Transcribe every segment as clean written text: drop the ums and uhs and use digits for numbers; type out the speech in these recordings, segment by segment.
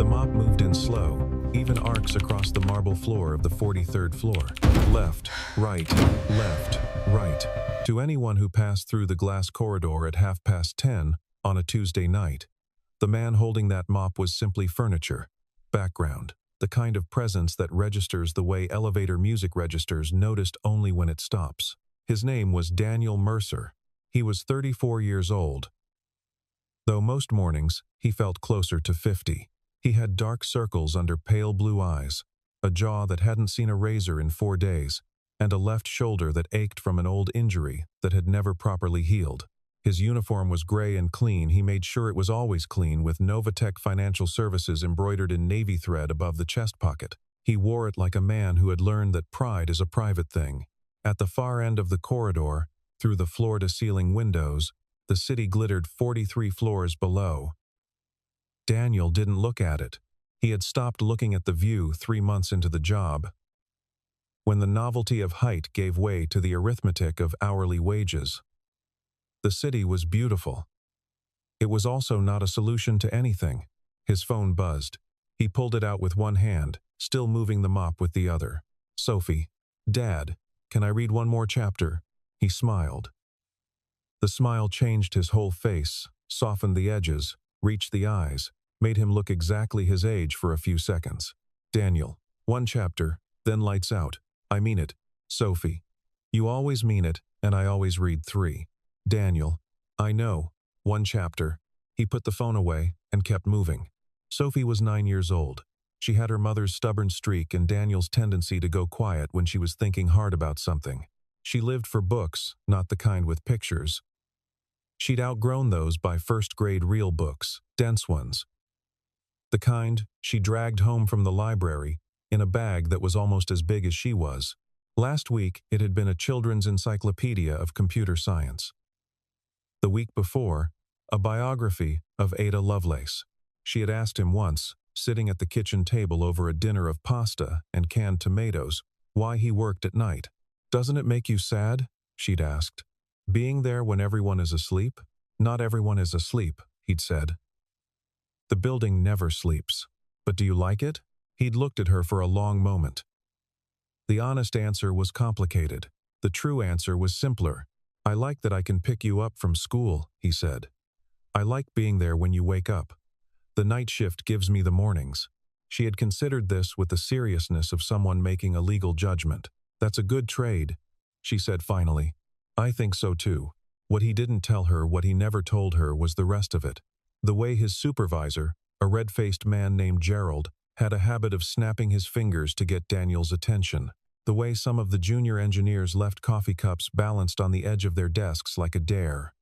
The mop moved in slow, even arcs across the marble floor of the 43rd floor. Left, right, left, right. To anyone who passed through the glass corridor at 10:30 on a Tuesday night, the man holding that mop was simply furniture, background, the kind of presence that registers the way elevator music registers, noticed only when it stops. His name was Daniel Mercer. He was 34 years old, though most mornings he felt closer to 50. He had dark circles under pale blue eyes, a jaw that hadn't seen a razor in 4 days, and a left shoulder that ached from an old injury that had never properly healed. His uniform was gray and clean. He made sure it was always clean, with Novatech Financial Services embroidered in navy thread above the chest pocket. He wore it like a man who had learned that pride is a private thing. At the far end of the corridor, through the floor-to-ceiling windows, the city glittered 43 floors below. Daniel didn't look at it. He had stopped looking at the view 3 months into the job, when the novelty of height gave way to the arithmetic of hourly wages. The city was beautiful. It was also not a solution to anything. His phone buzzed. He pulled it out with one hand, still moving the mop with the other. "Sophie. Dad, can I read one more chapter?" He smiled. The smile changed his whole face, softened the edges, reached the eyes, made him look exactly his age for a few seconds. "Daniel, 1 chapter, then lights out. I mean it, Sophie. You always mean it, and I always read 3. Daniel, I know, 1 chapter. He put the phone away and kept moving. Sophie was 9 years old. She had her mother's stubborn streak and Daniel's tendency to go quiet when she was thinking hard about something. She lived for books, not the kind with pictures. She'd outgrown those by first-grade real books, dense ones. The kind she dragged home from the library in a bag that was almost as big as she was. Last week, it had been a children's encyclopedia of computer science. The week before, a biography of Ada Lovelace. She had asked him once, sitting at the kitchen table over a dinner of pasta and canned tomatoes, why he worked at night. "Doesn't it make you sad?" she'd asked. "Being there when everyone is asleep?" "Not everyone is asleep," he'd said. "The building never sleeps. But do you like it?" He'd looked at her for a long moment. The honest answer was complicated. The true answer was simpler. "I like that I can pick you up from school," he said. "I like being there when you wake up. The night shift gives me the mornings." She had considered this with the seriousness of someone making a legal judgment. "That's a good trade," she said finally. "I think so too." What he didn't tell her, what he never told her, was the rest of it. The way his supervisor, a red-faced man named Gerald, had a habit of snapping his fingers to get Daniel's attention. The way some of the junior engineers left coffee cups balanced on the edge of their desks like a dare.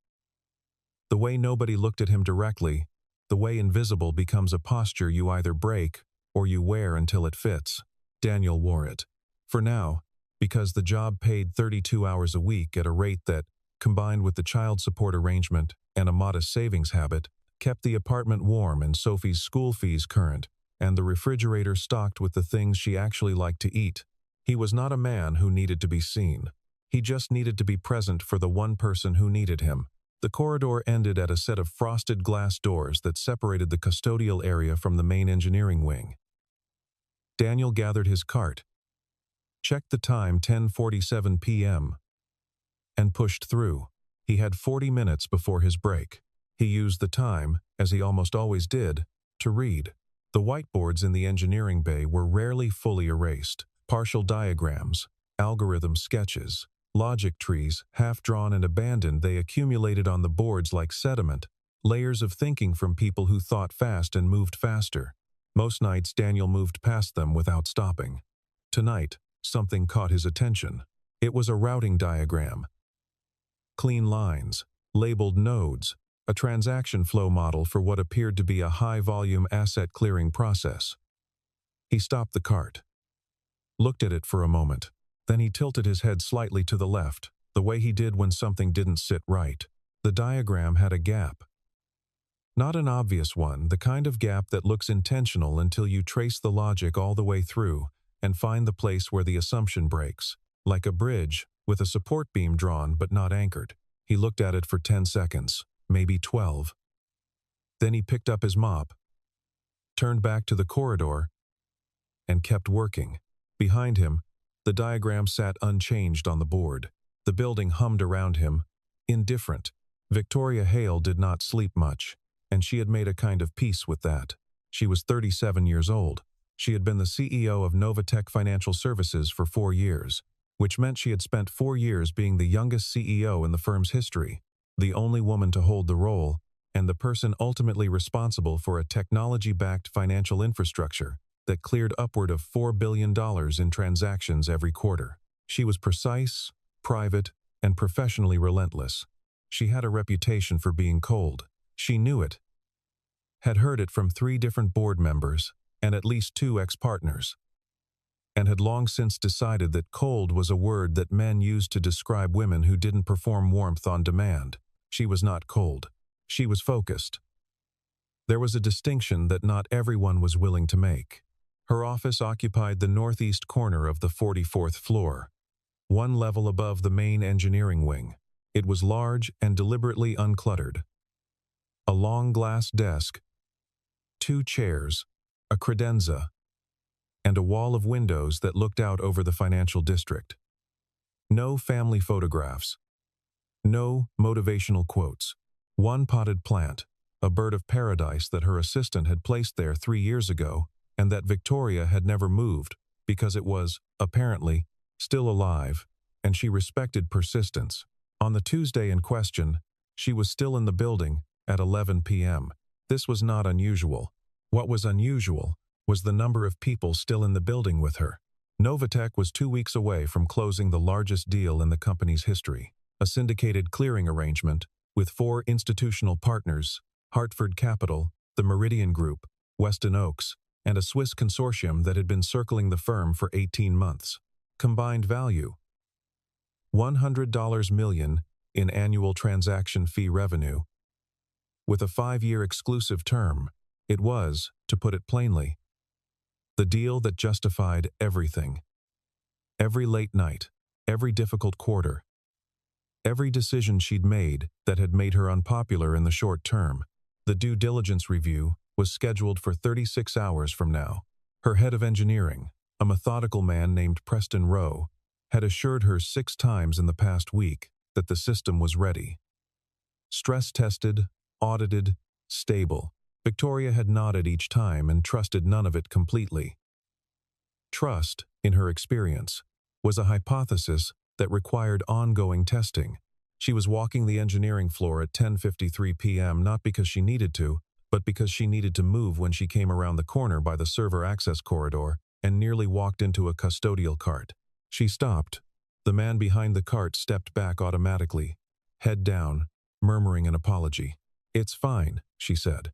The way nobody looked at him directly. The way invisible becomes a posture you either break or you wear until it fits. Daniel wore it. For now, because the job paid 32 hours a week at a rate that, combined with the child support arrangement and a modest savings habit, kept the apartment warm and Sophie's school fees current, and the refrigerator stocked with the things she actually liked to eat. He was not a man who needed to be seen. He just needed to be present for the one person who needed him. The corridor ended at a set of frosted glass doors that separated the custodial area from the main engineering wing. Daniel gathered his cart, checked the time, 10:47 p.m., and pushed through. He had 40 minutes before his break. He used the time, as he almost always did, to read. The whiteboards in the engineering bay were rarely fully erased. Partial diagrams, algorithm sketches, logic trees, half-drawn and abandoned, they accumulated on the boards like sediment, layers of thinking from people who thought fast and moved faster. Most nights Daniel moved past them without stopping. Tonight, something caught his attention. It was a routing diagram. Clean lines, labeled nodes, a transaction flow model for what appeared to be a high-volume asset clearing process. He stopped the cart, looked at it for a moment. Then he tilted his head slightly to the left, the way he did when something didn't sit right. The diagram had a gap. Not an obvious one, the kind of gap that looks intentional until you trace the logic all the way through and find the place where the assumption breaks. Like a bridge, with a support beam drawn but not anchored. He looked at it for 10 seconds, maybe 12. Then he picked up his mop, turned back to the corridor, and kept working. Behind him, the diagram sat unchanged on the board. The building hummed around him, indifferent. Victoria Hale did not sleep much, and she had made a kind of peace with that. She was 37 years old. She had been the CEO of Novatech Financial Services for 4 years, which meant she had spent 4 years being the youngest CEO in the firm's history, the only woman to hold the role, and the person ultimately responsible for a technology-backed financial infrastructure that cleared upward of $4 billion in transactions every quarter. She was precise, private, and professionally relentless. She had a reputation for being cold. She knew it, had heard it from 3 different board members and at least 2 ex-partners, and had long since decided that cold was a word that men used to describe women who didn't perform warmth on demand. She was not cold. She was focused. There was a distinction that not everyone was willing to make. Her office occupied the northeast corner of the 44th floor, 1 level above the main engineering wing. It was large and deliberately uncluttered. A long glass desk, 2 chairs, a credenza, and a wall of windows that looked out over the financial district. No family photographs. No motivational quotes. 1 potted plant, a bird of paradise that her assistant had placed there 3 years ago, and that Victoria had never moved because it was, apparently, still alive, and she respected persistence. On the Tuesday in question, she was still in the building at 11 p.m. This was not unusual. What was unusual was the number of people still in the building with her. Novatech was 2 weeks away from closing the largest deal in the company's history, a syndicated clearing arrangement with 4 institutional partners, Hartford Capital, the Meridian Group, Weston Oaks, and a Swiss consortium that had been circling the firm for 18 months. Combined value: $100 million in annual transaction fee revenue. With a 5-year exclusive term, it was, to put it plainly, the deal that justified everything. Every late night, every difficult quarter, every decision she'd made that had made her unpopular in the short term. The due diligence review was scheduled for 36 hours from now. Her head of engineering, a methodical man named Preston Rowe, had assured her 6 times in the past week that the system was ready. Stress-tested, audited, stable. Victoria had nodded each time and trusted none of it completely. Trust, in her experience, was a hypothesis that required ongoing testing. She was walking the engineering floor at 10:53 p.m. not because she needed to, but because she needed to move when she came around the corner by the server access corridor and nearly walked into a custodial cart. She stopped. The man behind the cart stepped back automatically, head down, murmuring an apology. "It's fine," she said.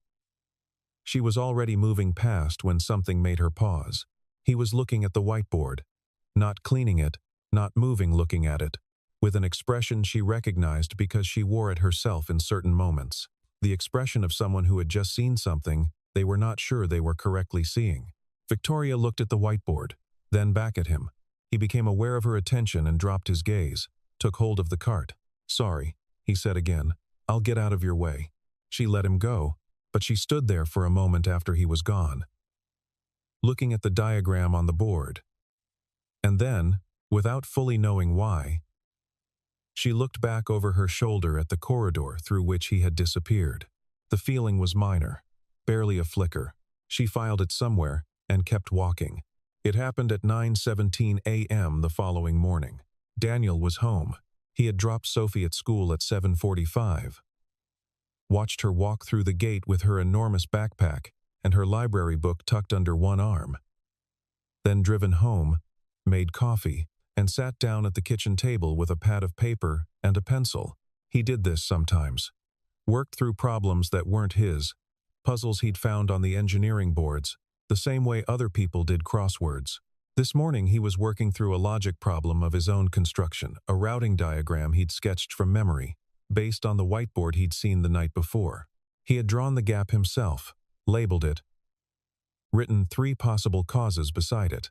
She was already moving past when something made her pause. He was looking at the whiteboard, not cleaning it, not moving looking at it, with an expression she recognized because she wore it herself in certain moments. The expression of someone who had just seen something they were not sure they were correctly seeing. Victoria looked at the whiteboard, then back at him. He became aware of her attention and dropped his gaze, took hold of the cart. "Sorry," he said again. "I'll get out of your way." She let him go, but she stood there for a moment after he was gone, looking at the diagram on the board. And then, without fully knowing why, she looked back over her shoulder at the corridor through which he had disappeared. The feeling was minor, barely a flicker. She filed it somewhere and kept walking. It happened at 9:17 a.m. the following morning. Daniel was home. He had dropped Sophie at school at 7:45. Watched her walk through the gate with her enormous backpack and her library book tucked under one arm. Then driven home, made coffee, and sat down at the kitchen table with a pad of paper and a pencil. He did this sometimes. Worked through problems that weren't his, puzzles he'd found on the engineering boards, the same way other people did crosswords. This morning he was working through a logic problem of his own construction, a routing diagram he'd sketched from memory, based on the whiteboard he'd seen the night before. He had drawn the gap himself, labeled it, written 3 possible causes beside it,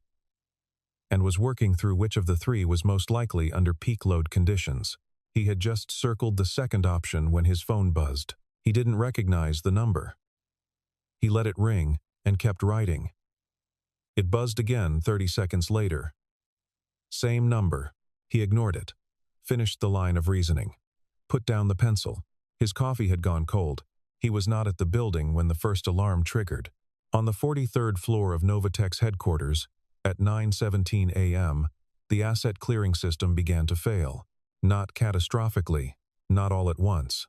and was working through which of the 3 was most likely under peak load conditions. He had just circled the second option when his phone buzzed. He didn't recognize the number. He let it ring and kept writing. It buzzed again 30 seconds later. Same number. He ignored it. Finished the line of reasoning. Put down the pencil. His coffee had gone cold. He was not at the building when the first alarm triggered. On the 43rd floor of Novatech's headquarters, at 9:17 a.m., the asset clearing system began to fail. Not catastrophically, not all at once.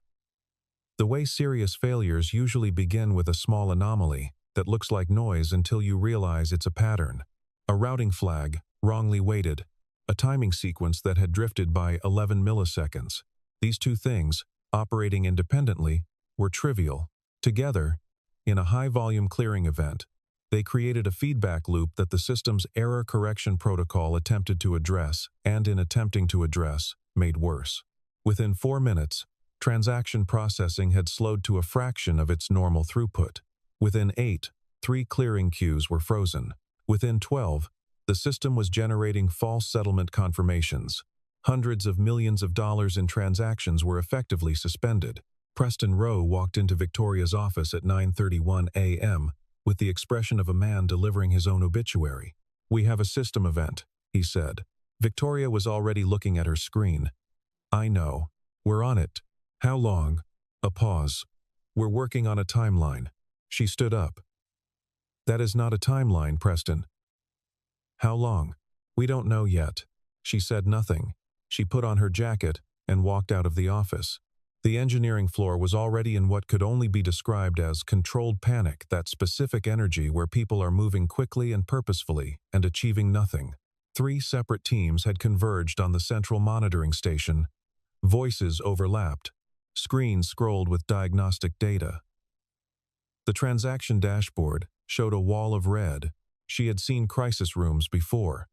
The way serious failures usually begin with a small anomaly that looks like noise until you realize it's a pattern. A routing flag, wrongly weighted, a timing sequence that had drifted by 11 milliseconds. These two things, operating independently, were trivial. Together, in a high-volume clearing event, they created a feedback loop that the system's error correction protocol attempted to address, and in attempting to address, made worse. Within 4 minutes, transaction processing had slowed to a fraction of its normal throughput. Within 8, 3 clearing queues were frozen. Within 12, the system was generating false settlement confirmations. Hundreds of millions of dollars in transactions were effectively suspended. Preston Rowe walked into Victoria's office at 9:31 a.m. with the expression of a man delivering his own obituary. "We have a system event," he said. Victoria was already looking at her screen. "I know. We're on it." "How long?" A pause. "We're working on a timeline." She stood up. "That is not a timeline, Preston." "How long?" "We don't know yet." She said nothing. She put on her jacket and walked out of the office. The engineering floor was already in what could only be described as controlled panic, that specific energy where people are moving quickly and purposefully and achieving nothing. 3 separate teams had converged on the central monitoring station. Voices overlapped. Screens scrolled with diagnostic data. The transaction dashboard showed a wall of red. She had seen crisis rooms before.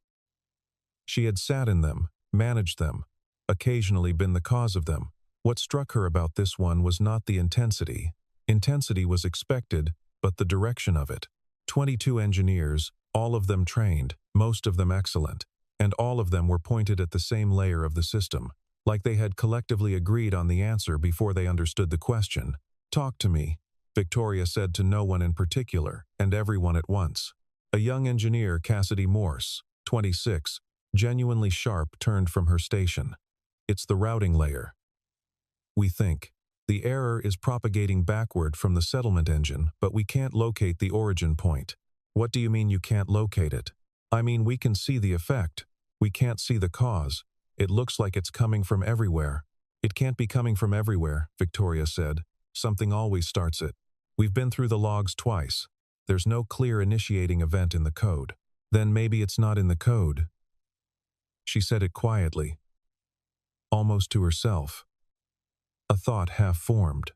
She had sat in them, managed them, occasionally been the cause of them. What struck her about this one was not the intensity. Intensity was expected, but the direction of it. 22 engineers, all of them trained, most of them excellent, and all of them were pointed at the same layer of the system, like they had collectively agreed on the answer before they understood the question. "Talk to me," Victoria said to no one in particular, and everyone at once. A young engineer, Cassidy Morse, 26, genuinely sharp, turned from her station. "It's the routing layer. We think the error is propagating backward from the settlement engine, but we can't locate the origin point." "What do you mean you can't locate it?" "I mean we can see the effect. We can't see the cause. It looks like it's coming from everywhere." "It can't be coming from everywhere," Victoria said. "Something always starts it. We've been through the logs twice. There's no clear initiating event in the code." "Then maybe it's not in the code." She said it quietly, almost to herself. A thought half formed.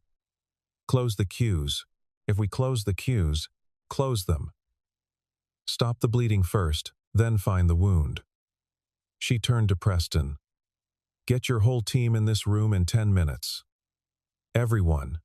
"Close the queues. If we close the queues, close them. Stop the bleeding first, then find the wound." She turned to Preston. "Get your whole team in this room in 10 minutes. Everyone.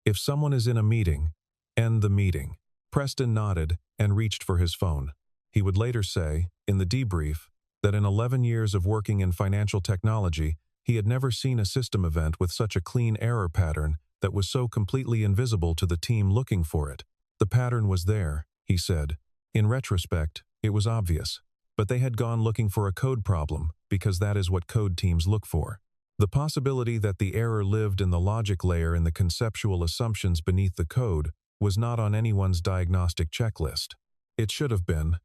If someone is in a meeting, end the meeting." Preston nodded and reached for his phone. He would later say, in the debrief, that in 11 years of working in financial technology, he had never seen a system event with such a clean error pattern that was so completely invisible to the team looking for it. The pattern was there, he said. In retrospect, it was obvious. But they had gone looking for a code problem, because that is what code teams look for. The possibility that the error lived in the logic layer and the conceptual assumptions beneath the code was not on anyone's diagnostic checklist. It should have been.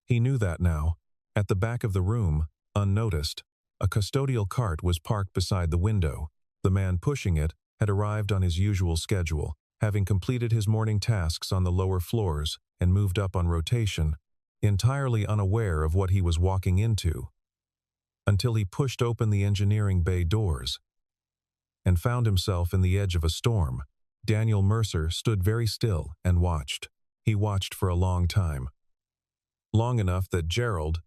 He knew that now. At the back of the room, unnoticed, a custodial cart was parked beside the window. The man pushing it had arrived on his usual schedule, having completed his morning tasks on the lower floors and moved up on rotation, entirely unaware of what he was walking into, until he pushed open the engineering bay doors and found himself in the edge of a storm. Daniel Mercer stood very still and watched. He watched for a long time. Long enough that Gerald,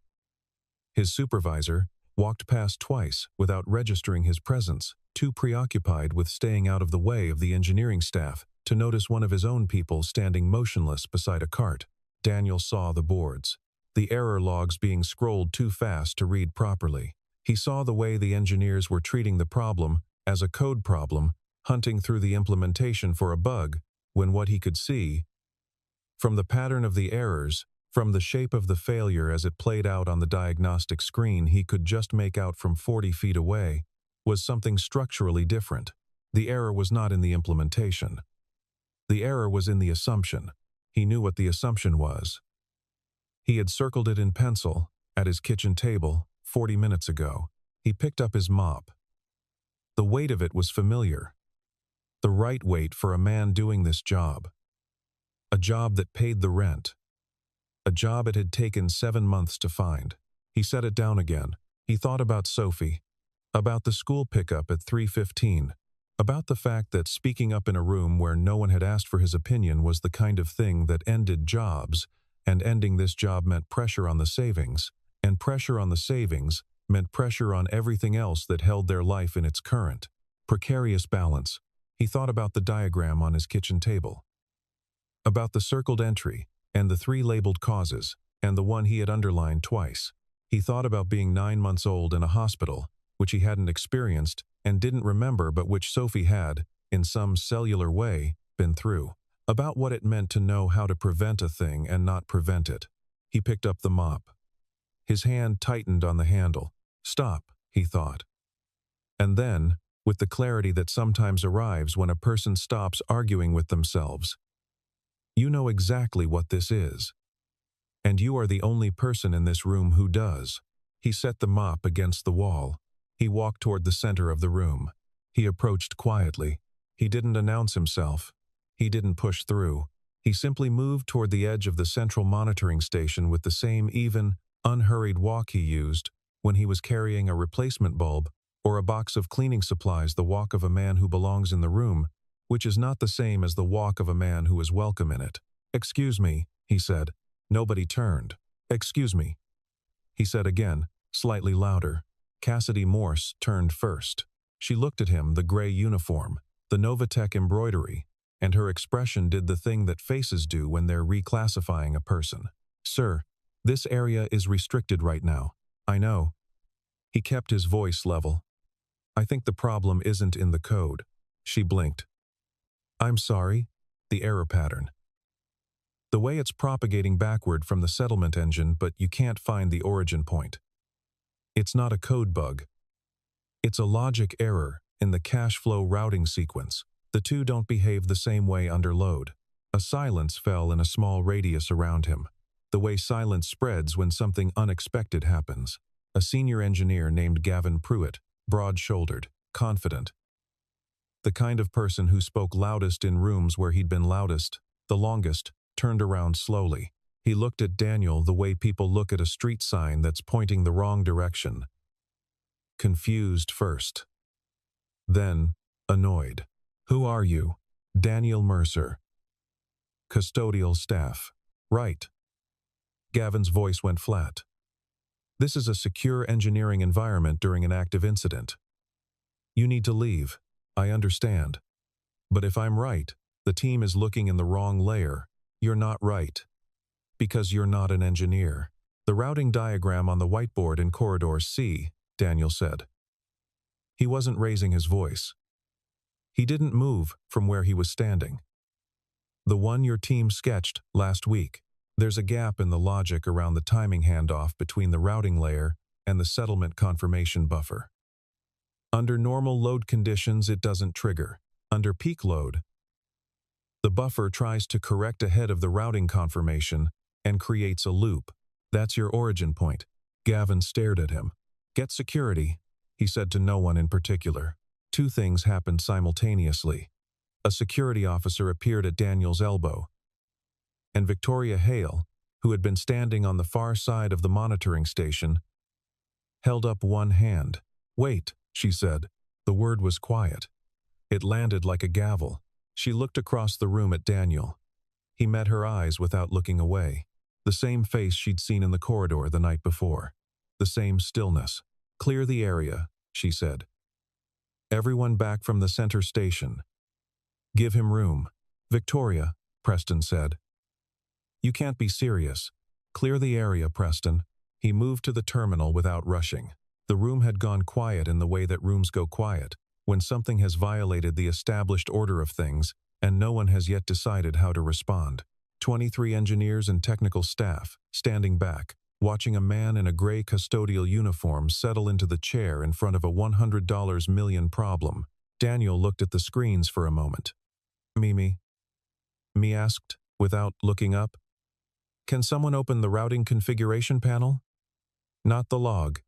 his supervisor, walked past twice without registering his presence, too preoccupied with staying out of the way of the engineering staff to notice one of his own people standing motionless beside a cart. Daniel saw the boards, the error logs being scrolled too fast to read properly. He saw the way the engineers were treating the problem as a code problem, hunting through the implementation for a bug, when what he could see, From the pattern of the errors, from the shape of the failure as it played out on the diagnostic screen he could just make out from 40 feet away, was something structurally different. The error was not in the implementation. The error was in the assumption. He knew what the assumption was. He had circled it in pencil, at his kitchen table, 40 minutes ago. He picked up his mop. The weight of it was familiar. The right weight for a man doing this job. A job that paid the rent. A job it had taken 7 months to find. He set it down again. He thought about Sophie, about the school pickup at 3:15, about the fact that speaking up in a room where no one had asked for his opinion was the kind of thing that ended jobs, and ending this job meant pressure on the savings, and pressure on the savings meant pressure on everything else that held their life in its current, precarious balance. He thought about the diagram on his kitchen table, about the circled entry, and the 3 labeled causes, and the one he had underlined twice. He thought about being 9 months old in a hospital, which he hadn't experienced and didn't remember but which Sophie had, in some cellular way, been through. About what it meant to know how to prevent a thing and not prevent it. He picked up the mop. His hand tightened on the handle. Stop, he thought. And then, with the clarity that sometimes arrives when a person stops arguing with themselves, you know exactly what this is. And you are the only person in this room who does. He set the mop against the wall. He walked toward the center of the room. He approached quietly. He didn't announce himself. He didn't push through. He simply moved toward the edge of the central monitoring station with the same even, unhurried walk he used when he was carrying a replacement bulb or a box of cleaning supplies, the walk of a man who belongs in the room, which is not the same as the walk of a man who is welcome in it. "Excuse me," he said. Nobody turned. "Excuse me," he said again, slightly louder. Cassidy Morse turned first. She looked at him, the gray uniform, the Novatech embroidery, and her expression did the thing that faces do when they're reclassifying a person. "Sir, this area is restricted right now. I know." He kept his voice level. "I think the problem isn't in the code." She blinked. "I'm sorry?" "The error pattern. The way it's propagating backward from the settlement engine, but you can't find the origin point. It's not a code bug. It's a logic error in the cash flow routing sequence. The two don't behave the same way under load." A silence fell in a small radius around him, the way silence spreads when something unexpected happens. A senior engineer named Gavin Pruitt, broad-shouldered, confident. The kind of person who spoke loudest in rooms where he'd been loudest, the longest, turned around slowly. He looked at Daniel the way people look at a street sign that's pointing the wrong direction. Confused first. Then, annoyed. "Who are you?" "Daniel Mercer." "Custodial staff." "Right." Gavin's voice went flat. "This is a secure engineering environment during an active incident. You need to leave. I understand. But if I'm right, the team is looking in the wrong layer. You're not right. Because you're not an engineer." "The routing diagram on the whiteboard in corridor C," Daniel said. He wasn't raising his voice. He didn't move from where he was standing. "The one your team sketched last week. There's a gap in the logic around the timing handoff between the routing layer and the settlement confirmation buffer. Under normal load conditions, it doesn't trigger. Under peak load, the buffer tries to correct ahead of the routing confirmation and creates a loop. That's your origin point." Gavin stared at him. "Get security," he said to no one in particular. 2 things happened simultaneously. A security officer appeared at Daniel's elbow, and Victoria Hale, who had been standing on the far side of the monitoring station, held up one hand. "Wait," she said. The word was quiet. It landed like a gavel. She looked across the room at Daniel. He met her eyes without looking away. The same face she'd seen in the corridor the night before. The same stillness. "Clear the area," she said. "Everyone back from the center station. Give him room." "Victoria," Preston said. "You can't be serious. Clear the area, Preston." He moved to the terminal without rushing. The room had gone quiet in the way that rooms go quiet, when something has violated the established order of things and no one has yet decided how to respond. 23 engineers and technical staff, standing back, watching a man in a gray custodial uniform settle into the chair in front of a $100 million problem. Daniel looked at the screens for a moment. Mimi? Me asked, without looking up. Can someone open the routing configuration panel? Not the log.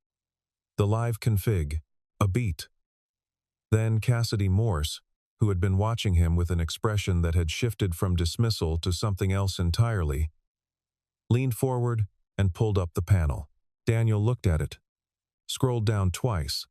The live config. A beat. Then Cassidy Morse, who had been watching him with an expression that had shifted from dismissal to something else entirely, leaned forward and pulled up the panel. Daniel looked at it, scrolled down twice,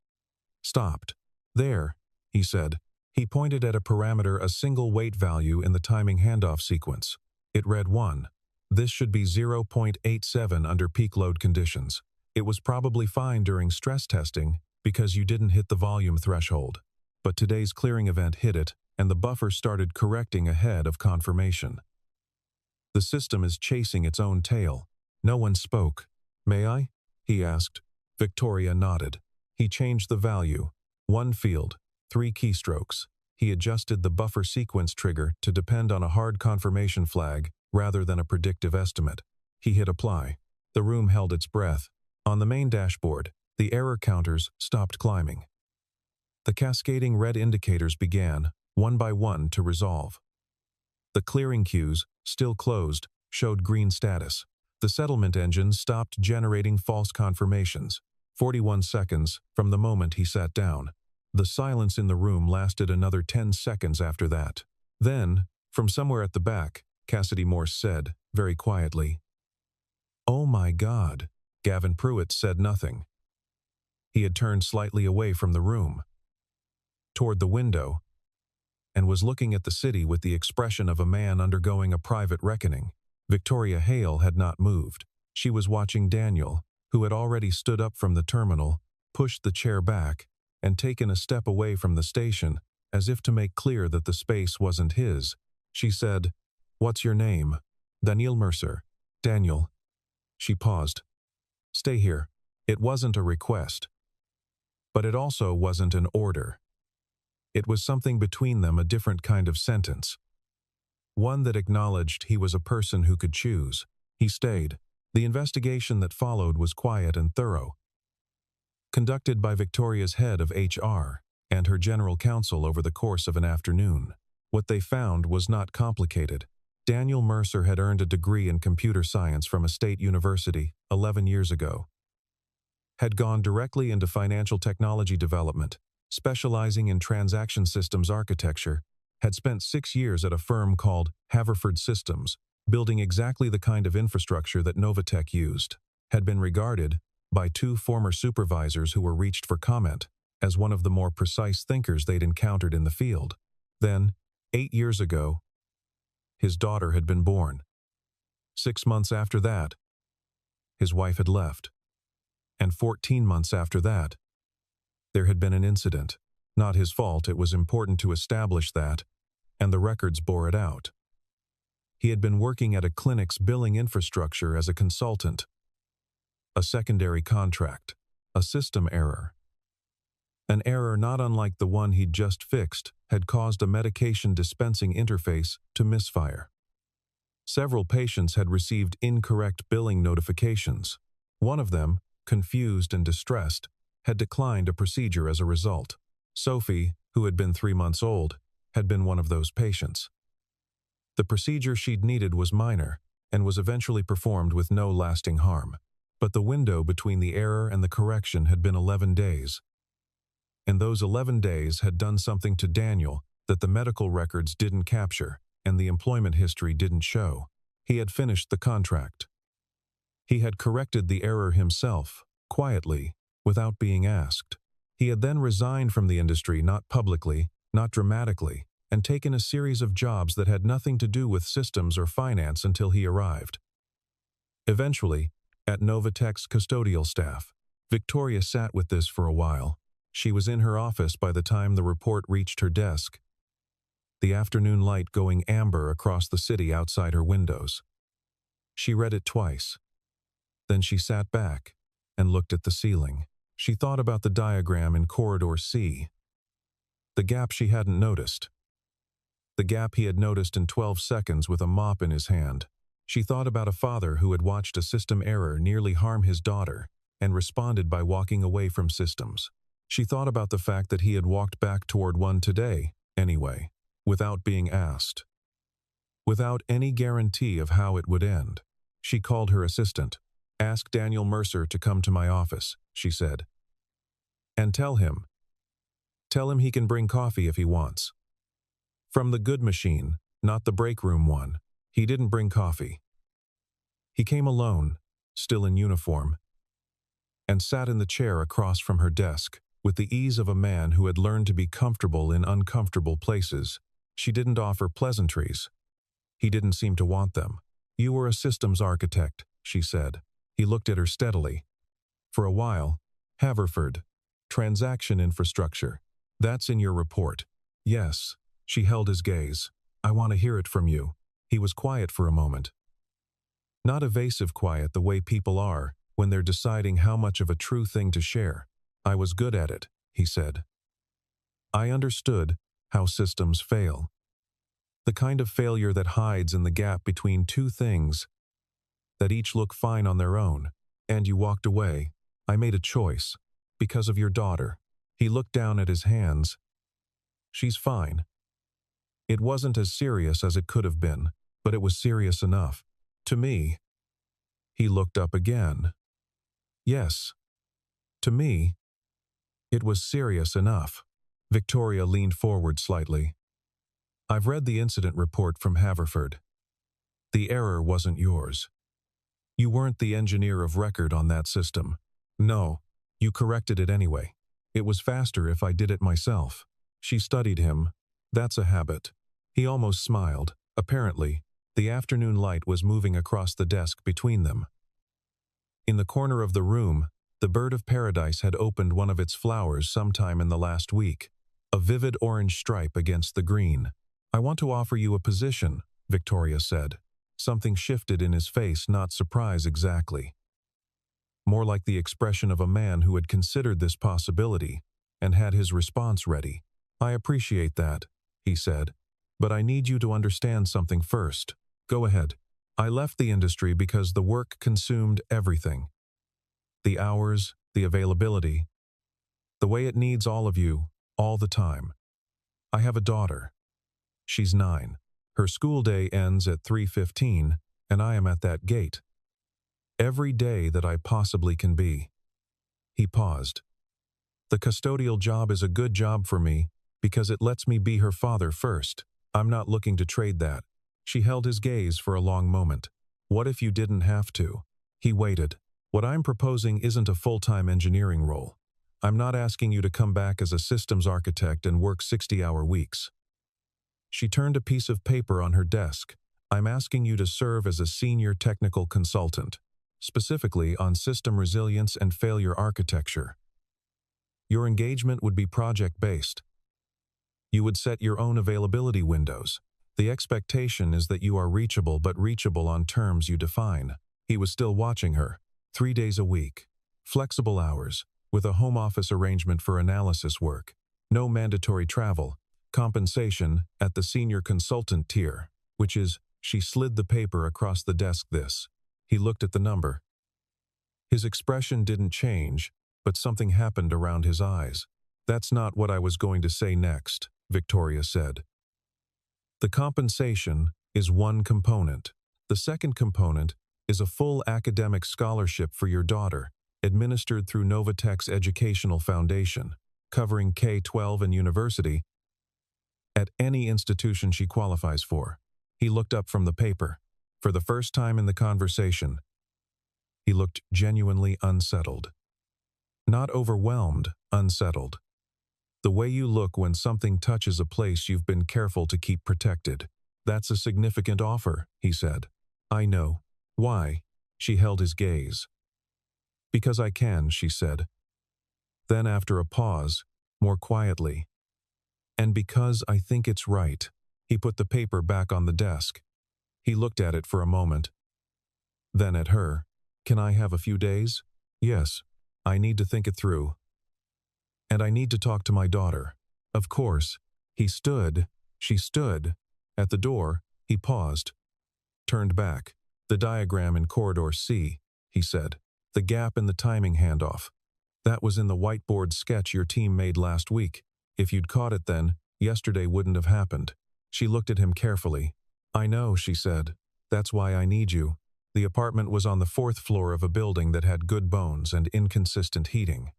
stopped. There, he said. He pointed at a parameter, a single weight value in the timing handoff sequence. It read 1. This should be 0.87 under peak load conditions. It was probably fine during stress testing because you didn't hit the volume threshold. But today's clearing event hit it, and the buffer started correcting ahead of confirmation. The system is chasing its own tail. No one spoke. May I? He asked. Victoria nodded. He changed the value. 1 field, 3 keystrokes. He adjusted the buffer sequence trigger to depend on a hard confirmation flag rather than a predictive estimate. He hit apply. The room held its breath. On the main dashboard, the error counters stopped climbing. The cascading red indicators began, one by one, to resolve. The clearing queues, still closed, showed green status. The settlement engine stopped generating false confirmations. 41 seconds from the moment he sat down. The silence in the room lasted another 10 seconds after that. Then, from somewhere at the back, Cassidy Morse said, very quietly, "Oh my God." Gavin Pruitt said nothing. He had turned slightly away from the room, toward the window, and was looking at the city with the expression of a man undergoing a private reckoning. Victoria Hale had not moved. She was watching Daniel, who had already stood up from the terminal, pushed the chair back, and taken a step away from the station, as if to make clear that the space wasn't his. She said, "What's your name?" "Daniel Mercer." "Daniel." She paused. "Stay here." It wasn't a request. But it also wasn't an order. It was something between them, a different kind of sentence. One that acknowledged he was a person who could choose. He stayed. The investigation that followed was quiet and thorough, conducted by Victoria's head of HR and her general counsel over the course of an afternoon. What they found was not complicated. Daniel Mercer had earned a degree in computer science from a state university 11 years ago. Had gone directly into financial technology development, specializing in transaction systems architecture. Had spent 6 years at a firm called Haverford Systems, building exactly the kind of infrastructure that Novatech used. Had been regarded, by 2 former supervisors who were reached for comment, as one of the more precise thinkers they'd encountered in the field. Then, 8 years ago, his daughter had been born. 6 months after that, his wife had left. And 14 months after that, there had been an incident. Not his fault, it was important to establish that, and the records bore it out. He had been working at a clinic's billing infrastructure as a consultant. A secondary contract. A system error. An error not unlike the one he'd just fixed had caused a medication dispensing interface to misfire. Several patients had received incorrect billing notifications. One of them, confused and distressed, had declined a procedure as a result. Sophie, who had been 3 months old, had been one of those patients. The procedure she'd needed was minor and was eventually performed with no lasting harm. But the window between the error and the correction had been 11 days. And those 11 days had done something to Daniel that the medical records didn't capture and the employment history didn't show. He had finished the contract. He had corrected the error himself, quietly, without being asked. He had then resigned from the industry, not publicly, not dramatically, and taken a series of jobs that had nothing to do with systems or finance until he arrived. Eventually, at Novatech's custodial staff, Victoria sat with this for a while. She was in her office by the time the report reached her desk, the afternoon light going amber across the city outside her windows. She read it twice. Then she sat back and looked at the ceiling. She thought about the diagram in Corridor C. The gap she hadn't noticed. the gap he had noticed in 12 seconds with a mop in his hand. She thought about a father who had watched a system error nearly harm his daughter and responded by walking away from systems. She thought about the fact that he had walked back toward one today, anyway, without being asked. Without any guarantee of how it would end. She called her assistant. "Ask Daniel Mercer to come to my office," she said. "And tell him he can bring coffee if he wants. From the good machine, not the break room one. He didn't bring coffee." He came alone, still in uniform, and sat in the chair across from her desk, with the ease of a man who had learned to be comfortable in uncomfortable places. She didn't offer pleasantries. He didn't seem to want them. "You were a systems architect," she said. He looked at her steadily. "For a while. Haverford. Transaction infrastructure. That's in your report." "Yes." She held his gaze. "I want to hear it from you." He was quiet for a moment. Not evasive quiet the way people are when they're deciding how much of a true thing to share. "I was good at it," he said. "I understood how systems fail. The kind of failure that hides in the gap between two things that each look fine on their own. And you walked away. I made a choice. Because of your daughter." He looked down at his hands. "She's fine." It wasn't as serious as it could have been, but it was serious enough. "To me." He looked up again. "Yes. To me, it was serious enough." Victoria leaned forward slightly. "I've read the incident report from Haverford. The error wasn't yours. You weren't the engineer of record on that system. No, you corrected it anyway. It was faster if I did it myself." She studied him. "That's a habit." He almost smiled. Apparently, the afternoon light was moving across the desk between them. In the corner of the room, the bird of paradise had opened one of its flowers sometime in the last week, a vivid orange stripe against the green. "I want to offer you a position," Victoria said. Something shifted in his face, not surprise exactly. More like the expression of a man who had considered this possibility and had his response ready. "I appreciate that," he said, "but I need you to understand something first." "Go ahead." "I left the industry because the work consumed everything. The hours, the availability, the way it needs all of you, all the time. I have a daughter. She's 9. Her school day ends at 3:15, and I am at that gate. Every day that I possibly can be." He paused. "The custodial job is a good job for me because it lets me be her father first. I'm not looking to trade that." She held his gaze for a long moment. "What if you didn't have to?" He waited. "What I'm proposing isn't a full-time engineering role. I'm not asking you to come back as a systems architect and work 60-hour weeks." She turned a piece of paper on her desk. "I'm asking you to serve as a senior technical consultant, specifically on system resilience and failure architecture. Your engagement would be project-based. You would set your own availability windows. The expectation is that you are reachable, but reachable on terms you define." He was still watching her. 3 days a week. Flexible hours, with a home office arrangement for analysis work. No mandatory travel. Compensation at the senior consultant tier, which is, she slid the paper across the desk. He looked at the number. His expression didn't change, but something happened around his eyes. "That's not what I was going to say next," Victoria said. "The compensation is one component. The second component is a full academic scholarship for your daughter, administered through Novatech's Educational Foundation, covering K-12 and university, at any institution she qualifies for." He looked up from the paper. For the first time in the conversation, he looked genuinely unsettled. Not overwhelmed, unsettled. The way you look when something touches a place you've been careful to keep protected. "That's a significant offer," he said. "I know." "Why?" She held his gaze. "Because I can," she said. Then after a pause, more quietly, "And because I think it's right." He put the paper back on the desk. He looked at it for a moment. Then at her. "Can I have a few days?" "Yes. I need to think it through. And I need to talk to my daughter." "Of course." She stood, At the door, he paused, turned back. "The diagram in corridor C," he said. "The gap in the timing handoff. That was in the whiteboard sketch your team made last week. If you'd caught it then, yesterday wouldn't have happened." She looked at him carefully. "I know," she said. "That's why I need you." The apartment was on the 4th floor of a building that had good bones and inconsistent heating.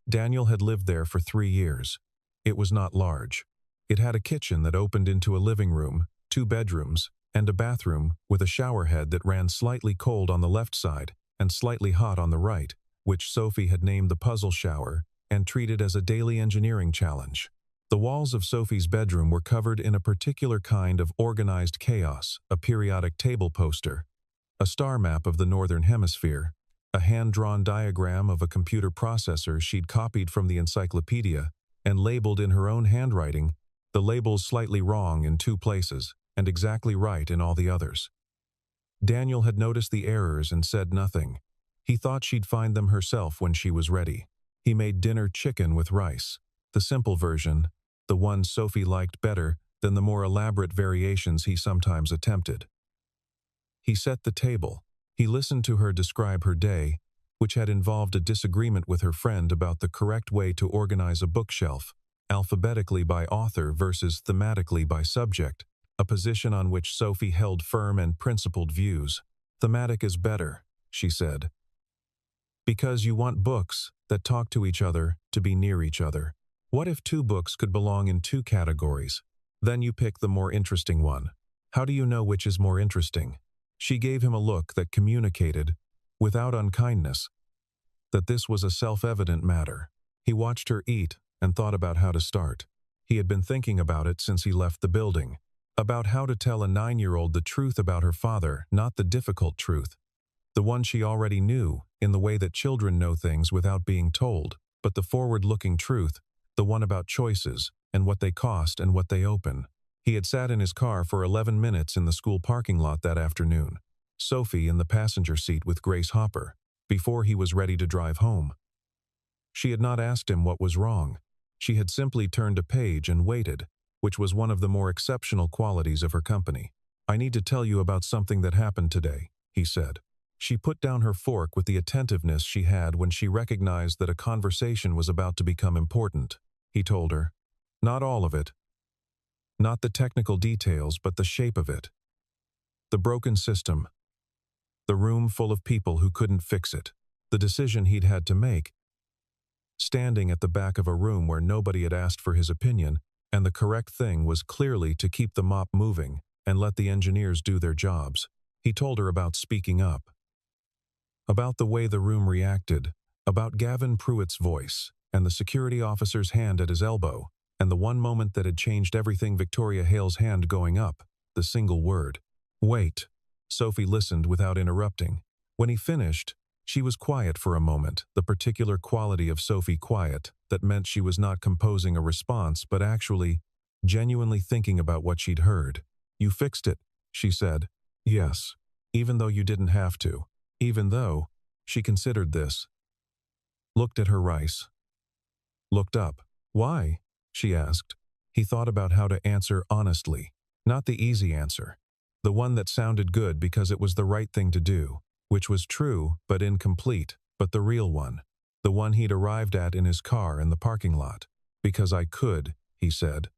Daniel had lived there for 3 years. It was not large. It had a kitchen that opened into a living room, 2 bedrooms, and a bathroom with a shower head that ran slightly cold on the left side and slightly hot on the right, which Sophie had named the puzzle shower and treated as a daily engineering challenge. The walls of Sophie's bedroom were covered in a particular kind of organized chaos: a periodic table poster, a star map of the Northern Hemisphere, a hand-drawn diagram of a computer processor she'd copied from the encyclopedia and labeled in her own handwriting, the labels slightly wrong in 2 places and exactly right in all the others. Daniel had noticed the errors and said nothing. He thought she'd find them herself when she was ready. He made dinner chicken with rice, the simple version, the one Sophie liked better than the more elaborate variations he sometimes attempted. He set the table. He listened to her describe her day, which had involved a disagreement with her friend about the correct way to organize a bookshelf, alphabetically by author versus thematically by subject, a position on which Sophie held firm and principled views. "Thematic is better," she said, "because you want books that talk to each other to be near each other. What if 2 books could belong in 2 categories? Then you pick the more interesting one. How do you know which is more interesting?" She gave him a look that communicated, without unkindness, that this was a self-evident matter. He watched her eat and thought about how to start. He had been thinking about it since he left the building, about how to tell a 9-year-old the truth about her father, not the difficult truth, the one she already knew in the way that children know things without being told, but the forward-looking truth, the one about choices and what they cost and what they open. He had sat in his car for 11 minutes in the school parking lot that afternoon, Sophie in the passenger seat with Grace Hopper, before he was ready to drive home. She had not asked him what was wrong. She had simply turned a page and waited, which was one of the more exceptional qualities of her company. "I need to tell you about something that happened today," he said. She put down her fork with the attentiveness she had when she recognized that a conversation was about to become important. He told her, "Not all of it. Not the technical details, but the shape of it. The broken system. The room full of people who couldn't fix it. The decision he'd had to make. Standing at the back of a room where nobody had asked for his opinion, and the correct thing was clearly to keep the mop moving and let the engineers do their jobs." He told her about speaking up, about the way the room reacted, about Gavin Pruitt's voice, and the security officer's hand at his elbow, and the one moment that had changed everything: Victoria Hale's hand going up, the single word. "Wait." Sophie listened without interrupting. When he finished, she was quiet for a moment, the particular quality of Sophie quiet that meant she was not composing a response but actually, genuinely thinking about what she'd heard. "You fixed it," she said. "Yes. Even though you didn't have to. Even though," she considered this, looked at her rice, looked up. "Why?" she asked. He thought about how to answer honestly. Not the easy answer. The one that sounded good because it was the right thing to do, which was true but incomplete, but the real one. The one he'd arrived at in his car in the parking lot. "Because I could," he said.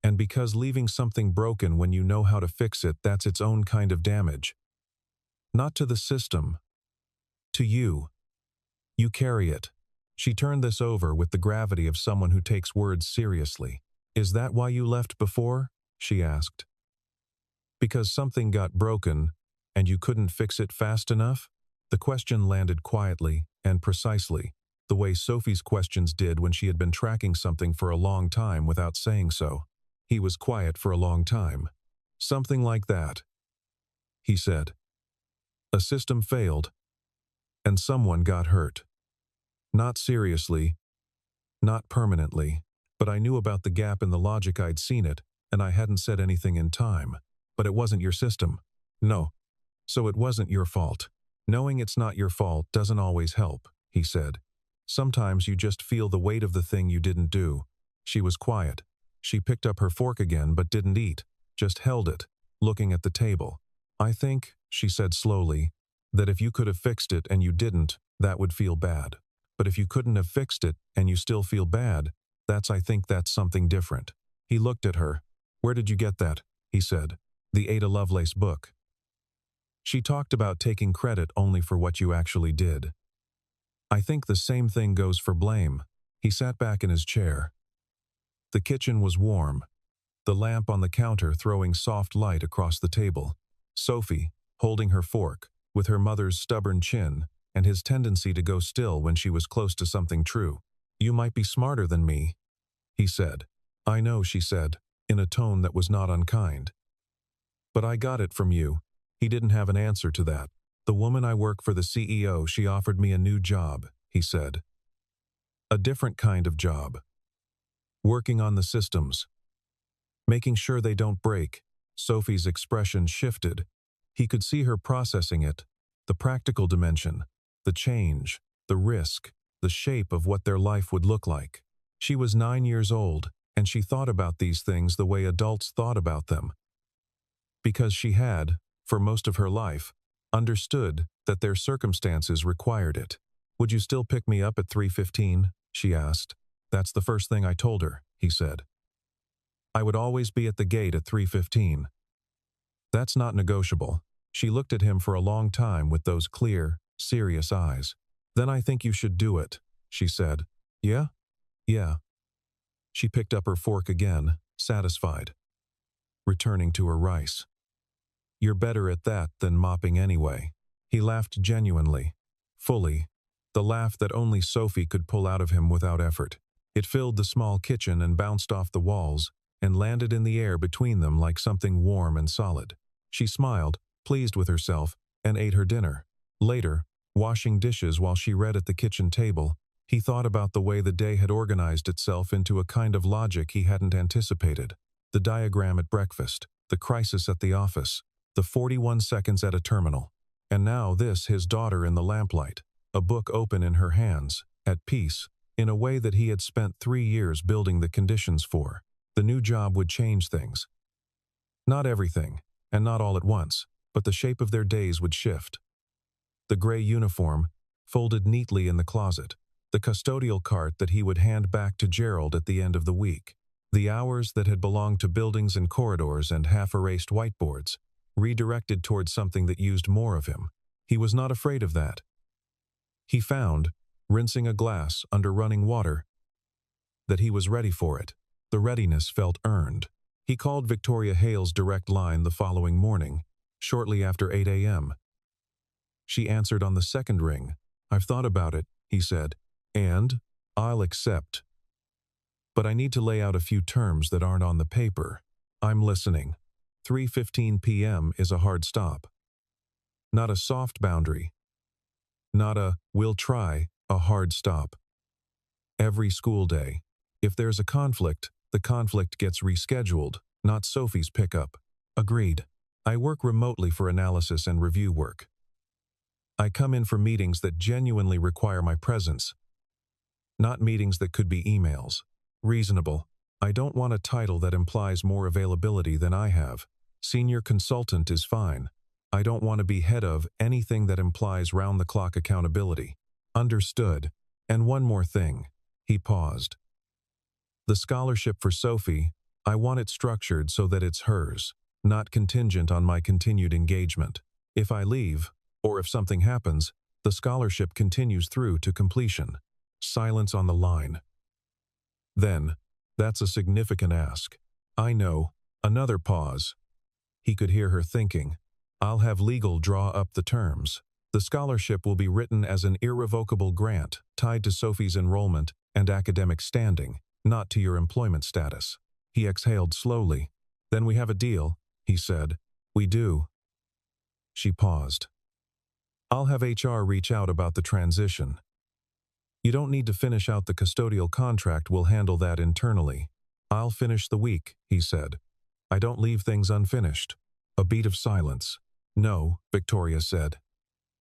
"And because leaving something broken when you know how to fix it, that's its own kind of damage. Not to the system. To you. You carry it." She turned this over with the gravity of someone who takes words seriously. "Is that why you left before?" she asked. "Because something got broken, and you couldn't fix it fast enough?" The question landed quietly and precisely, the way Sophie's questions did when she had been tracking something for a long time without saying so. He was quiet for a long time. "Something like that," he said. "A system failed, and someone got hurt. Not seriously, not permanently, but I knew about the gap in the logic. I'd seen it, and I hadn't said anything in time. But it wasn't your system. No. So it wasn't your fault. Knowing it's not your fault doesn't always help," he said. "Sometimes you just feel the weight of the thing you didn't do." She was quiet. She picked up her fork again but didn't eat. just held it, looking at the table. "I think," she said slowly, "that if you could have fixed it and you didn't, that would feel bad. But if you couldn't have fixed it and you still feel bad, I think that's something different." He looked at her. "Where did you get that?" he said. "The Ada Lovelace book." She talked about taking credit only for what you actually did. "I think the same thing goes for blame." He sat back in his chair. The kitchen was warm, the lamp on the counter throwing soft light across the table. Sophie, holding her fork, with her mother's stubborn chin, and his tendency to go still when she was close to something true. "You might be smarter than me," he said. "I know," she said, in a tone that was not unkind. "But I got it from you." He didn't have an answer to that. "The woman I work for, the CEO, she offered me a new job," he said. "A different kind of job. Working on the systems. Making sure they don't break." Sophie's expression shifted. He could see her processing it. The practical dimension, the change, the risk, the shape of what their life would look like. She was 9 years old, and she thought about these things the way adults thought about them. Because she had, for most of her life, understood that their circumstances required it. "Would you still pick me up at 3:15? She asked. "That's the first thing I told her," he said. "I would always be at the gate at 3:15. "That's not negotiable." She looked at him for a long time with those clear, serious eyes. "Then I think you should do it," she said. "Yeah? Yeah." She picked up her fork again, satisfied, returning to her rice. "You're better at that than mopping anyway." He laughed genuinely, fully, the laugh that only Sophie could pull out of him without effort. It filled the small kitchen and bounced off the walls and landed in the air between them like something warm and solid. She smiled, pleased with herself, and ate her dinner. Later, washing dishes while she read at the kitchen table, he thought about the way the day had organized itself into a kind of logic he hadn't anticipated. The diagram at breakfast, the crisis at the office, the 41 seconds at a terminal. And now this, his daughter in the lamplight, a book open in her hands, at peace, in a way that he had spent 3 years building the conditions for. The new job would change things. Not everything, and not all at once, but the shape of their days would shift. The gray uniform, folded neatly in the closet, the custodial cart that he would hand back to Gerald at the end of the week, the hours that had belonged to buildings and corridors and half-erased whiteboards, redirected towards something that used more of him. He was not afraid of that. He found, rinsing a glass under running water, that he was ready for it. The readiness felt earned. He called Victoria Hale's direct line the following morning, shortly after 8 a.m. She answered on the second ring. "I've thought about it," he said, "and I'll accept. But I need to lay out a few terms that aren't on the paper. I'm listening. 3:15 p.m. is a hard stop. Not a soft boundary. Not a, we'll try, a hard stop. Every school day. If there's a conflict, the conflict gets rescheduled, not Sophie's pickup." "Agreed. I work remotely for analysis and review work. I come in for meetings that genuinely require my presence, not meetings that could be emails." "Reasonable. I don't want a title that implies more availability than I have. Senior consultant is fine. I don't want to be head of anything that implies round-the-clock accountability." "Understood. And one more thing." He paused. "The scholarship for Sophie, I want it structured so that it's hers, not contingent on my continued engagement. If I leave, or if something happens, the scholarship continues through to completion." Silence on the line. "Then, that's a significant ask." "I know." Another pause. He could hear her thinking. "I'll have legal draw up the terms. The scholarship will be written as an irrevocable grant tied to Sophie's enrollment and academic standing, not to your employment status." He exhaled slowly. "Then we have a deal," he said. "We do." She paused. "I'll have HR reach out about the transition. You don't need to finish out the custodial contract, we'll handle that internally." "I'll finish the week," he said. "I don't leave things unfinished." A beat of silence. "No," Victoria said.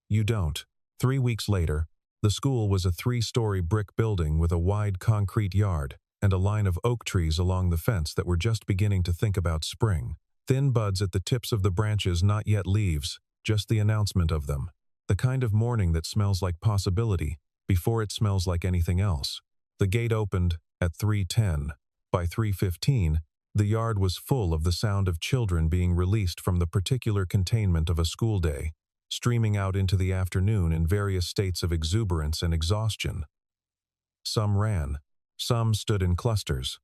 "You don't." 3 weeks later, the school was a 3-story brick building with a wide concrete yard and a line of oak trees along the fence that were just beginning to think about spring. Thin buds at the tips of the branches, not yet leaves, just the announcement of them. The kind of morning that smells like possibility before it smells like anything else. The gate opened at 3:10. By 3:15, the yard was full of the sound of children being released from the particular containment of a school day, streaming out into the afternoon in various states of exuberance and exhaustion. Some ran, some stood in clusters.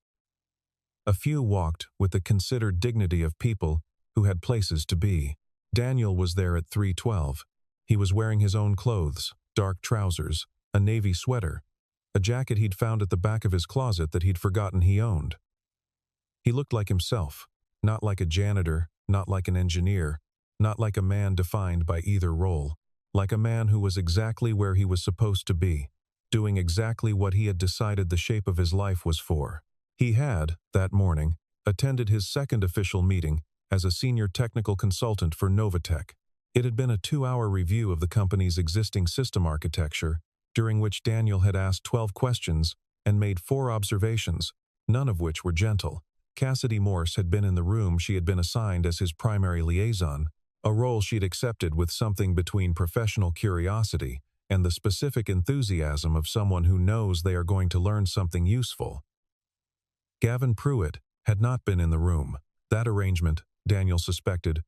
A few walked with the considered dignity of people who had places to be. Daniel was there at 3:12. He was wearing his own clothes, dark trousers, a navy sweater, a jacket he'd found at the back of his closet that he'd forgotten he owned. He looked like himself, not like a janitor, not like an engineer, not like a man defined by either role, like a man who was exactly where he was supposed to be, doing exactly what he had decided the shape of his life was for. He had, that morning, attended his second official meeting as a senior technical consultant for Novatech. It had been a 2-hour review of the company's existing system architecture, during which Daniel had asked 12 questions and made 4 observations, none of which were gentle. Cassidy Morse had been in the room. She had been assigned as his primary liaison, a role she'd accepted with something between professional curiosity and the specific enthusiasm of someone who knows they are going to learn something useful. Gavin Pruitt had not been in the room. That arrangement, Daniel suspected,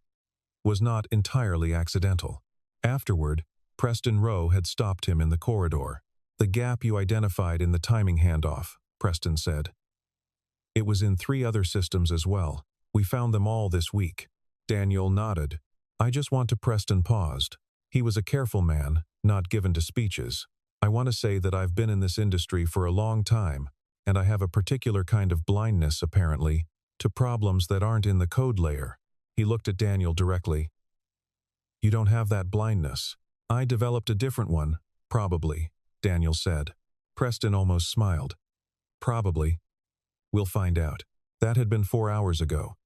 was not entirely accidental. Afterward, Preston Rowe had stopped him in the corridor. "The gap you identified in the timing handoff," Preston said. "It was in 3 other systems as well. We found them all this week." Daniel nodded. "I just want to..." Preston paused. He was a careful man, not given to speeches. "I want to say that I've been in this industry for a long time, and I have a particular kind of blindness, apparently, to problems that aren't in the code layer." He looked at Daniel directly. "You don't have that blindness. I developed a different one, probably," Daniel said. Preston almost smiled. "Probably. We'll find out." That had been 4 hours ago.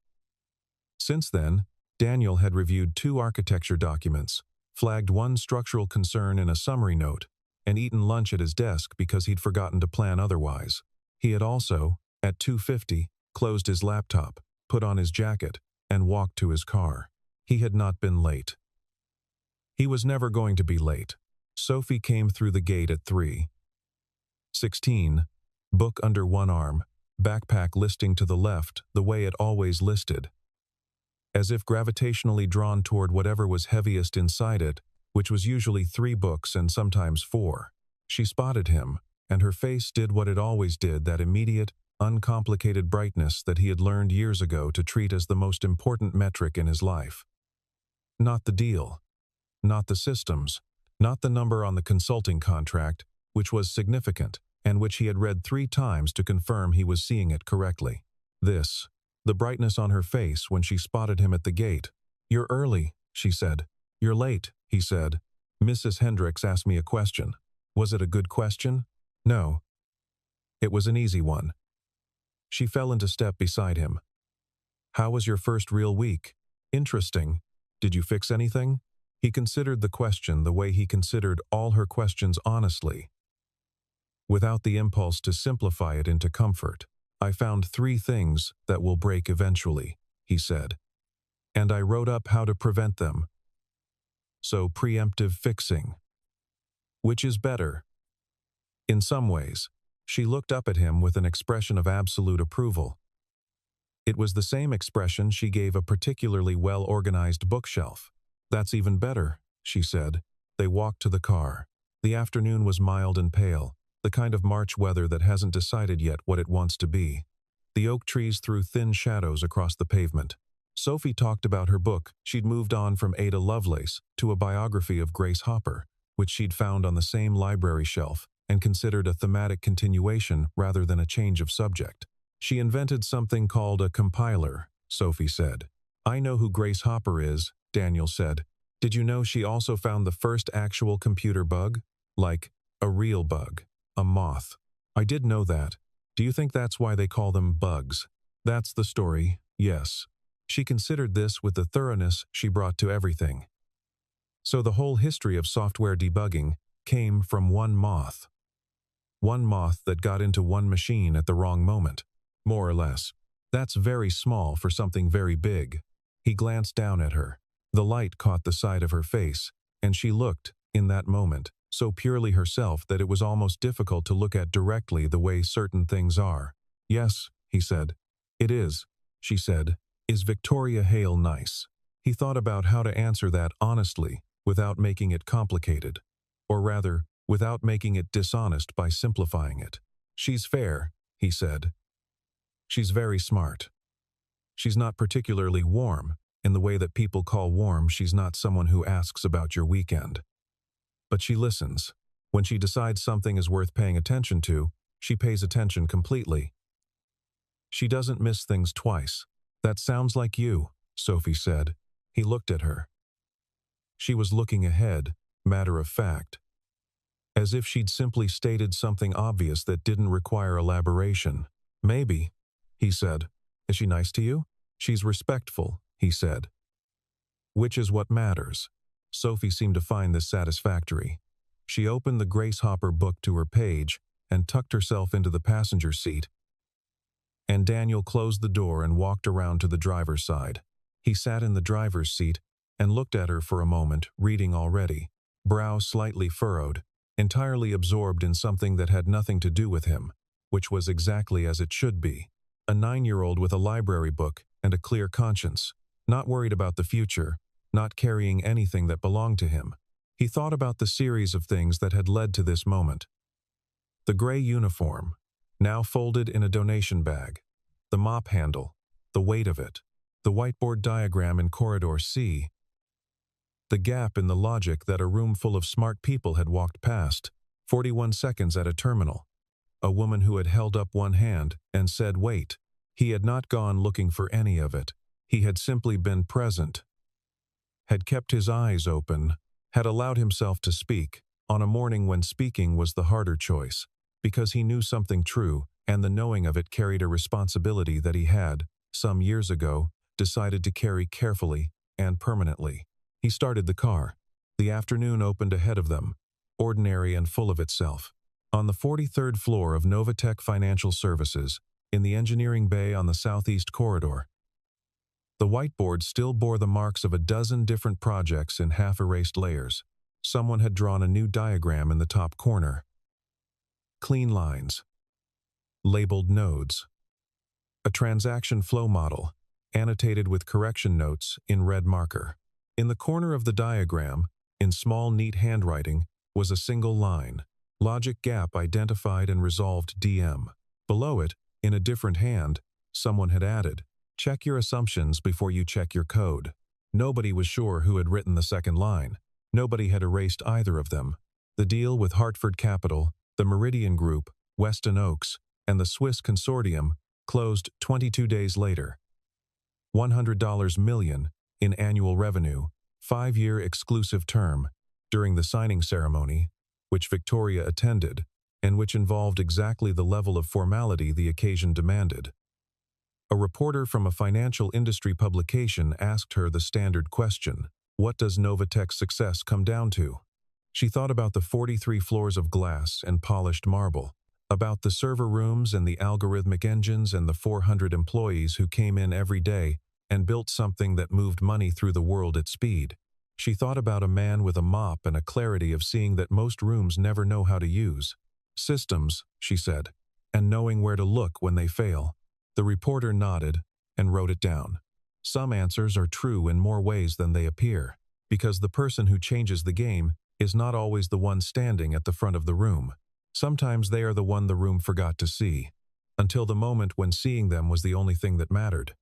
Since then, Daniel had reviewed 2 architecture documents, flagged 1 structural concern in a summary note, and eaten lunch at his desk because he'd forgotten to plan otherwise. He had also, at 2:50, closed his laptop, put on his jacket, and walked to his car. He had not been late. He was never going to be late. Sophie came through the gate at 3:16, book under one arm, backpack listing to the left the way it always listed, as if gravitationally drawn toward whatever was heaviest inside it, which was usually 3 books and sometimes 4. She spotted him, and her face did what it always did, that immediate, uncomplicated brightness that he had learned years ago to treat as the most important metric in his life. Not the deal, not the systems, not the number on the consulting contract, which was significant, and which he had read 3 times to confirm he was seeing it correctly. This, the brightness on her face when she spotted him at the gate. "You're early," she said. "You're late," he said. "Mrs. Hendricks asked me a question." Was it a good question? No. It was an easy one. She fell into step beside him. "How was your first real week?" "Interesting. Did you fix anything?" He considered the question the way he considered all her questions honestly, without the impulse to simplify it into comfort. "I found 3 things that will break eventually," he said. "And I wrote up how to prevent them. So preemptive fixing. Which is better?" In some ways, she looked up at him with an expression of absolute approval. It was the same expression she gave a particularly well-organized bookshelf. "That's even better," she said. They walked to the car. The afternoon was mild and pale, the kind of March weather that hasn't decided yet what it wants to be. The oak trees threw thin shadows across the pavement. Sophie talked about her book. She'd moved on from Ada Lovelace to a biography of Grace Hopper, which she'd found on the same library shelf, and considered a thematic continuation rather than a change of subject. "She invented something called a compiler," Sophie said. "I know who Grace Hopper is," Daniel said. "Did you know she also found the first actual computer bug? Like, a real bug. A moth." "I did know that. Do you think that's why they call them bugs?" "That's the story, yes." She considered this with the thoroughness she brought to everything. So the whole history of software debugging came from one moth. One moth that got into one machine at the wrong moment, more or less. That's very small for something very big. He glanced down at her. The light caught the side of her face, and she looked, in that moment, so purely herself that it was almost difficult to look at directly the way certain things are. "Yes," he said. "It is," she said. "Is Victoria Hale nice?" He thought about how to answer that honestly, without making it complicated. Or rather, without making it dishonest by simplifying it. "She's fair," he said. "She's very smart. She's not particularly warm. In the way that people call warm, she's not someone who asks about your weekend. But she listens. When she decides something is worth paying attention to, she pays attention completely. She doesn't miss things twice." "That sounds like you," Sophie said. He looked at her. She was looking ahead, matter of fact. As if she'd simply stated something obvious that didn't require elaboration. "Maybe," he said. "Is she nice to you?" "She's respectful," he said. "Which is what matters." Sophie seemed to find this satisfactory. She opened the Grace Hopper book to her page and tucked herself into the passenger seat. And Daniel closed the door and walked around to the driver's side. He sat in the driver's seat and looked at her for a moment, reading already, brow slightly furrowed, entirely absorbed in something that had nothing to do with him, which was exactly as it should be. A 9-year-old with a library book and a clear conscience, not worried about the future, not carrying anything that belonged to him. He thought about the series of things that had led to this moment. The gray uniform, now folded in a donation bag, the mop handle, the weight of it, the whiteboard diagram in corridor C, the gap in the logic that a room full of smart people had walked past, 41 seconds at a terminal. A woman who had held up one hand and said, "Wait." He had not gone looking for any of it. He had simply been present, had kept his eyes open, had allowed himself to speak, on a morning when speaking was the harder choice, because he knew something true, and the knowing of it carried a responsibility that he had, some years ago, decided to carry carefully and permanently. He started the car. The afternoon opened ahead of them, ordinary and full of itself. On the 43rd floor of Novatech Financial Services, in the engineering bay on the southeast corridor. The whiteboard still bore the marks of a dozen different projects in half-erased layers. Someone had drawn a new diagram in the top corner. Clean lines. Labeled nodes. A transaction flow model, annotated with correction notes in red marker. In the corner of the diagram, in small neat handwriting, was a single line. Logic gap identified and resolved DM. Below it, in a different hand, someone had added, "Check your assumptions before you check your code." Nobody was sure who had written the second line. Nobody had erased either of them. The deal with Hartford Capital, the Meridian Group, Weston Oaks, and the Swiss Consortium closed 22 days later. $100 million in annual revenue, 5-year exclusive term. During the signing ceremony, which Victoria attended, and which involved exactly the level of formality the occasion demanded. A reporter from a financial industry publication asked her the standard question, "What does Novatech's success come down to?" She thought about the 43 floors of glass and polished marble, about the server rooms and the algorithmic engines and the 400 employees who came in every day and built something that moved money through the world at speed. She thought about a man with a mop and a clarity of seeing that most rooms never know how to use. "Systems," she said, "and knowing where to look when they fail." The reporter nodded and wrote it down. Some answers are true in more ways than they appear, because the person who changes the game is not always the one standing at the front of the room. Sometimes they are the one the room forgot to see, until the moment when seeing them was the only thing that mattered.